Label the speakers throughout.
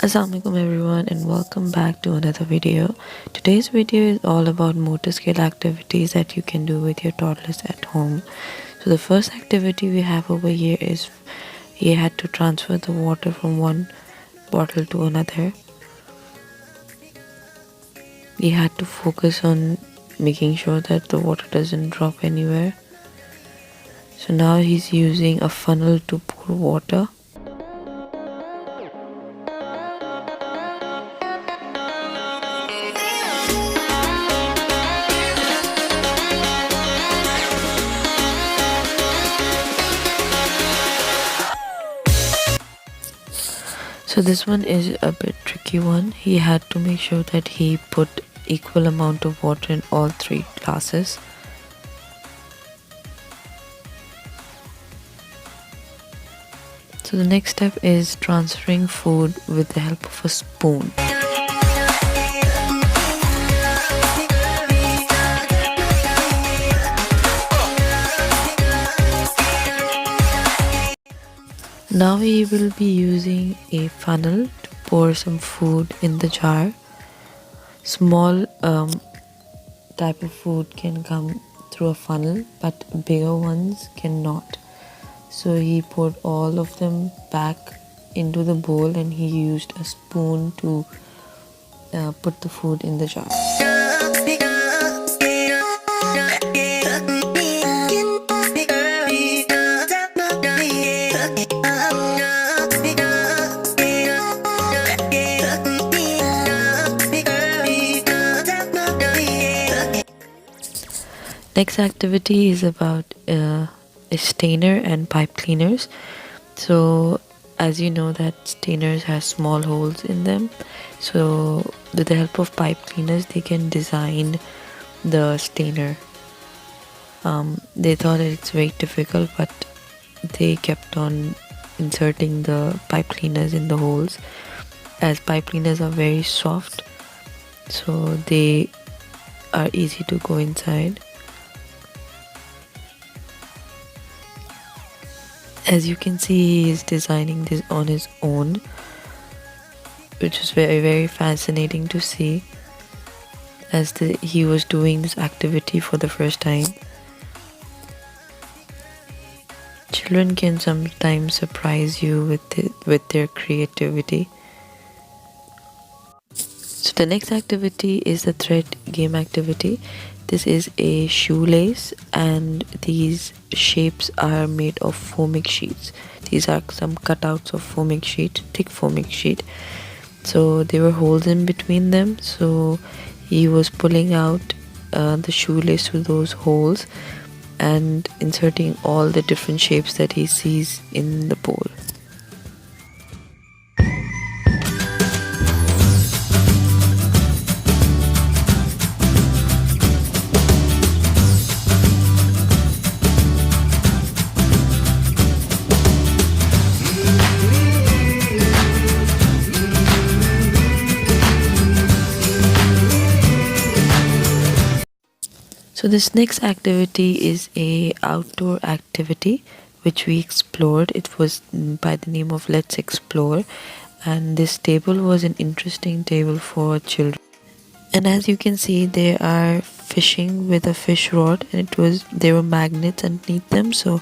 Speaker 1: Assalamualaikum everyone and welcome back to another video. Today's video is all about motor skill activities that you can do with your toddlers at home. So the first activity we have over here is he had to transfer the water from one bottle to another. He had to focus on making sure that the water doesn't drop anywhere. So now he's using a funnel to pour water. So this one is a bit tricky one. He had to make sure that he put equal amount of water in all three glasses. So the next step is transferring food with the help of a spoon. Now we will be using a funnel to pour some food in the jar. Small type of food can come through a funnel, but bigger ones cannot. So he poured all of them back into the bowl and he used a spoon to put the food in the jar. Next activity is about a stainer and pipe cleaners. So as you know that stainers have small holes in them, so with the help of pipe cleaners they can design the stainer. They thought it's very difficult, but they kept on inserting the pipe cleaners in the holes, as pipe cleaners are very soft, so they are easy to go inside. As you can see, he is designing this on his own, which is very fascinating to see, as he was doing this activity for the first time. Children can sometimes surprise you with their creativity. So the next activity is the thread game activity. This is a shoelace and these shapes are made of foaming sheets. These are some cutouts of foaming sheet, thick foaming sheet. So there were holes in between them, so he was pulling out the shoelace through those holes and inserting all the different shapes that he sees in the bowl. So this next activity is a outdoor activity which we explored. It was by the name of Let's Explore, and this table was an interesting table for children. And as you can see, they are fishing with a fish rod, and there were magnets underneath them, so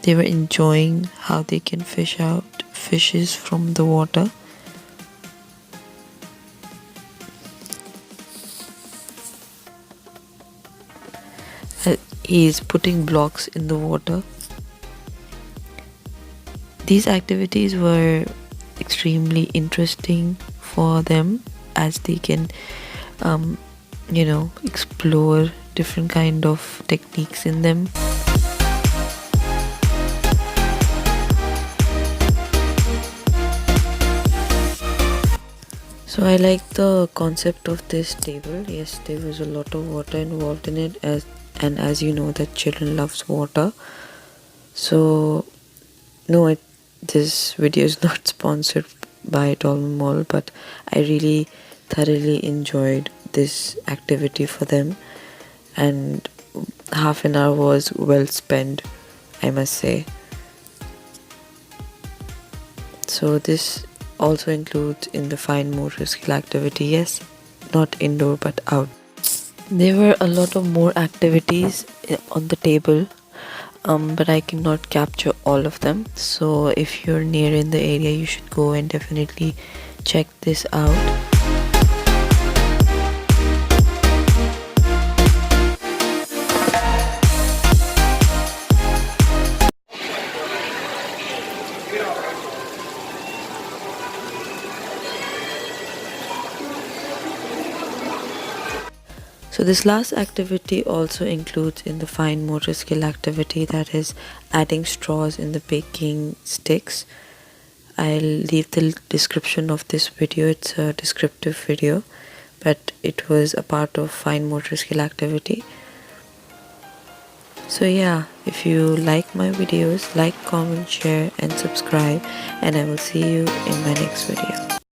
Speaker 1: they were enjoying how they can fish out fishes from the water. He is putting blocks in the water. These activities were extremely interesting for them, as they can explore different kind of techniques in them. So I like the concept of this table. Yes, there was a lot of water involved in it, as you know that children loves water. So no, this video is not sponsored by Dolman Mall, but I really thoroughly enjoyed this activity for them, and half an hour was well spent, I must say. So this also includes in the fine motor skill activity. Yes, not indoor but out. There were a lot of more activities on the table, but I cannot capture all of them. So if you're near in the area, you should go and definitely check this out. So this last activity also includes in the fine motor skill activity, that is adding straws in the baking sticks. I'll leave the description of this video. It's a descriptive video, but it was a part of fine motor skill activity. So yeah, if you like my videos, like, comment, share and subscribe, and I will see you in my next video.